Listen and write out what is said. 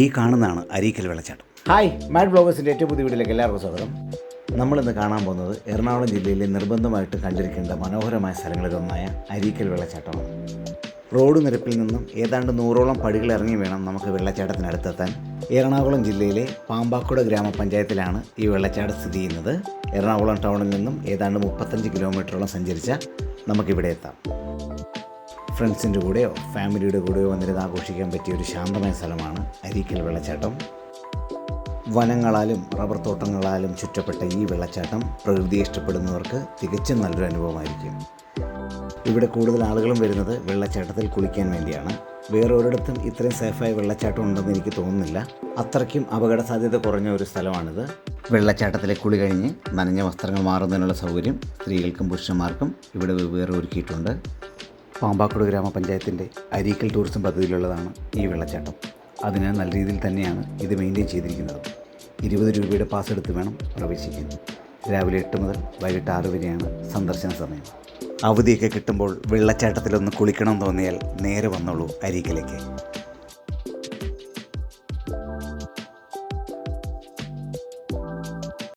ഈ കാണുന്നതാണ് അരീക്കൽ വെള്ളച്ചാട്ടം. ഹായ്, മാഡ് ബ്ലോഗേഴ്സിൻ്റെ ഏറ്റവും പുതിയ വീഡിയോയിലേക്ക് എല്ലാവർക്കും സ്വാഗതം. നമ്മളിന്ന് കാണാൻ പോകുന്നത് എറണാകുളം ജില്ലയിലെ നിർബന്ധമായിട്ട് കണ്ടിരിക്കേണ്ട മനോഹരമായ സ്ഥലങ്ങളിലൊന്നായ അരീക്കൽ വെള്ളച്ചാട്ടമാണ്. റോഡ് നിരപ്പിൽ നിന്നും ഏതാണ്ട് 100ഓളം പടികൾ ഇറങ്ങി വേണം നമുക്ക് വെള്ളച്ചാട്ടത്തിനടുത്തെത്താൻ. എറണാകുളം ജില്ലയിലെ പാമ്പാക്കുട ഗ്രാമപഞ്ചായത്തിലാണ് ഈ വെള്ളച്ചാട്ടം സ്ഥിതി ചെയ്യുന്നത്. എറണാകുളം ടൗണിൽ നിന്നും ഏതാണ്ട് 35 കിലോമീറ്ററോളം സഞ്ചരിച്ചാൽ നമുക്കിവിടെ എത്താം. ഫ്രണ്ട്സിൻ്റെ കൂടെയോ ഫാമിലിയുടെ കൂടെയോ വന്നിരുന്ന് ആഘോഷിക്കാൻ പറ്റിയ ഒരു ശാന്തമായ സ്ഥലമാണ് അരീക്കൽ വെള്ളച്ചാട്ടം. വനങ്ങളാലും റബ്ബർ തോട്ടങ്ങളാലും ചുറ്റപ്പെട്ട ഈ വെള്ളച്ചാട്ടം പ്രകൃതിയെ ഇഷ്ടപ്പെടുന്നവർക്ക് തികച്ചും നല്ലൊരു അനുഭവമായിരിക്കും. ഇവിടെ കൂടുതൽ ആളുകളും വരുന്നത് വെള്ളച്ചാട്ടത്തിൽ കുളിക്കാൻ വേണ്ടിയാണ്. വേറെ ഒരിടത്തും ഇത്രയും സേഫായ വെള്ളച്ചാട്ടം ഉണ്ടെന്ന് എനിക്ക് തോന്നുന്നില്ല. അത്രയ്ക്കും അപകട സാധ്യത കുറഞ്ഞ ഒരു സ്ഥലമാണിത്. വെള്ളച്ചാട്ടത്തിലെ കുളി കഴിഞ്ഞ് നനഞ്ഞ വസ്ത്രങ്ങൾ മാറുന്നതിനുള്ള സൗകര്യം സ്ത്രീകൾക്കും പുരുഷന്മാർക്കും ഇവിടെ വെവ്വേറെ ഒരുക്കിയിട്ടുണ്ട്. പാമ്പാക്കുട ഗ്രാമപഞ്ചായത്തിൻ്റെ അരീക്കൽ ടൂറിസം പദ്ധതിയിലുള്ളതാണ് ഈ വെള്ളച്ചാട്ടം. അതിനാൽ നല്ല രീതിയിൽ തന്നെയാണ് ഇത് മെയിൻറ്റെയിൻ ചെയ്തിരിക്കുന്നത്. 20 രൂപയുടെ പാസ് എടുത്ത് വേണം പ്രവേശിക്കാൻ. രാവിലെ 8 മുതൽ വൈകിട്ട് 6 വരെയാണ് സന്ദർശന സമയം. അവധിയൊക്കെ കിട്ടുമ്പോൾ വെള്ളച്ചാട്ടത്തിലൊന്ന് കുളിക്കണം തോന്നിയാൽ നേരെ വന്നോളൂ അരീക്കലേക്ക്.